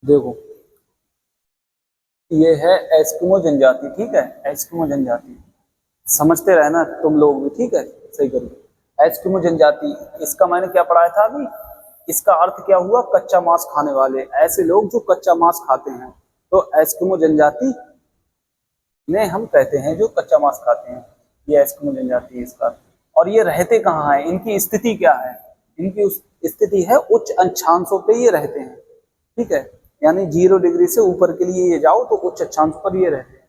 देखो ये है एस्किमो जनजाति, ठीक है, एस्किमो जनजाति समझते रहना तुम लोग भी, ठीक है, सही करो। एस्किमो जनजाति, इसका मैंने क्या पढ़ाया था अभी, इसका अर्थ क्या हुआ, कच्चा मांस खाने वाले, ऐसे लोग जो कच्चा मांस खाते हैं, तो एस्किमो जनजाति ने हम कहते हैं जो कच्चा मांस खाते हैं, ये एस्किमो जनजाति है इसका। और ये रहते कहाँ है, इनकी स्थिति क्या है, इनकी स्थिति है उच्च अक्षांशों पे ये रहते हैं, ठीक है, यानी 0 डिग्री से ऊपर के लिए ये जाओ तो उच्च अक्षांशों पर ये रहते हैं।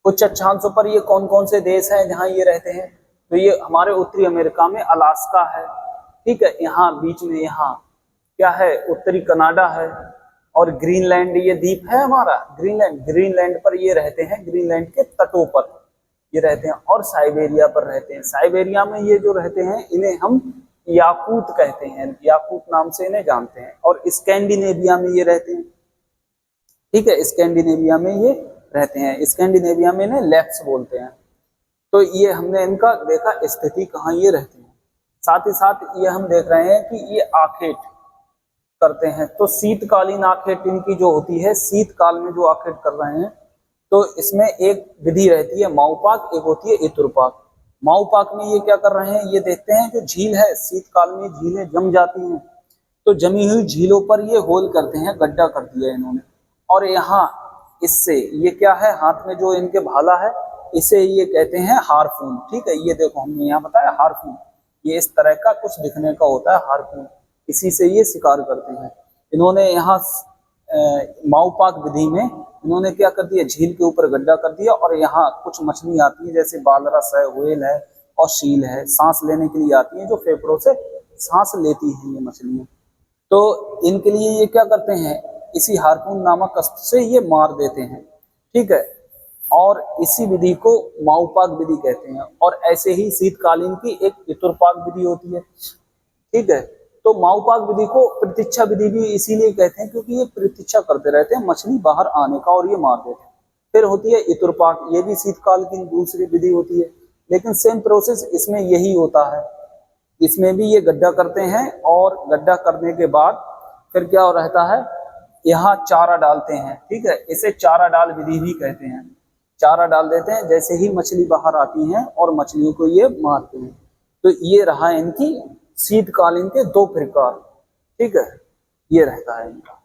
उच्च अक्षांशों पर ये कौन कौन से देश हैं जहां ये रहते हैं, तो ये हमारे उत्तरी अमेरिका में अलास्का है, ठीक है, यहाँ बीच में यहाँ क्या है, उत्तरी कनाडा है, और ग्रीनलैंड ये द्वीप है हमारा, ग्रीनलैंड, ग्रीनलैंड पर ये रहते हैं, ग्रीनलैंड के तटों पर ये रहते हैं, और साइबेरिया पर रहते हैं। साइबेरिया में ये जो रहते हैं इन्हें हम याकूत कहते हैं, याकूत नाम से इन्हें जानते हैं, और स्कैंडिनेविया में ये रहते हैं, ठीक है, स्कैंडिनेविया में ये रहते हैं, स्कैंडिनेविया में इन्हें लेप्स बोलते हैं। तो ये हमने इनका देखा स्थिति कहाँ ये रहते हैं। साथ ही साथ ये हम देख रहे हैं कि ये आखेट करते हैं, तो शीतकालीन आखेट इनकी जो होती है, शीतकाल में जो आखेट कर रहे हैं, तो इसमें एक विधि रहती है माऊपाक, एक होती है इतुरपाक। माऊपाक में ये क्या कर रहे हैं, ये देखते हैं जो झील है, शीतकाल में झीलें जम जाती हैं, तो जमी हुई झीलों पर ये होल करते हैं, गड्ढा कर दिया इन्होंने, और यहाँ इससे ये क्या है, हाथ में जो इनके भाला है, इसे ये कहते हैं हारपून, ठीक है, ये देखो हमने यहाँ बताया हारपून, ये इस तरह का कुछ दिखने का होता है हारपून, इसी से ये शिकार करते हैं। इन्होंने यहाँ माऊपाक विधि में इन्होंने क्या कर दिया, झील के ऊपर गड्ढा कर दिया, और यहाँ कुछ मछली आती है जैसे बालरस है, व्हेल है, और शील है, सांस लेने के लिए आती है, जो फेफड़ों से सांस लेती है ये मछलियां, तो इनके लिए ये क्या करते हैं, इसी हारपून नामक अस्त्र से ये मार देते हैं, ठीक है, और इसी विधि को माऊपाक विधि कहते हैं। और ऐसे ही शीतकालीन की एक इतुरपाक विधि होती है, ठीक है, तो माऊपाक विधि को प्रतीक्षा विधि भी इसीलिए कहते हैं क्योंकि ये प्रतीक्षा करते रहते हैं मछली बाहर आने का, और ये मार देते हैं। फिर होती है इतुरपाक, ये भी शीतकाल की दूसरी विधि होती है, लेकिन सेम प्रोसेस इसमें यही होता है, इसमें भी ये गड्ढा करते हैं, और गड्ढा करने के बाद फिर क्या रहता है, यहाँ चारा डालते हैं, ठीक है, इसे चारा डाल विधि भी कहते हैं, चारा डाल देते हैं, जैसे ही मछली बाहर आती हैं और मछलियों को ये मारते हैं। तो ये रहा इनकी शीतकालीन के 2 प्रकार, ठीक है, ये रहता है इनका।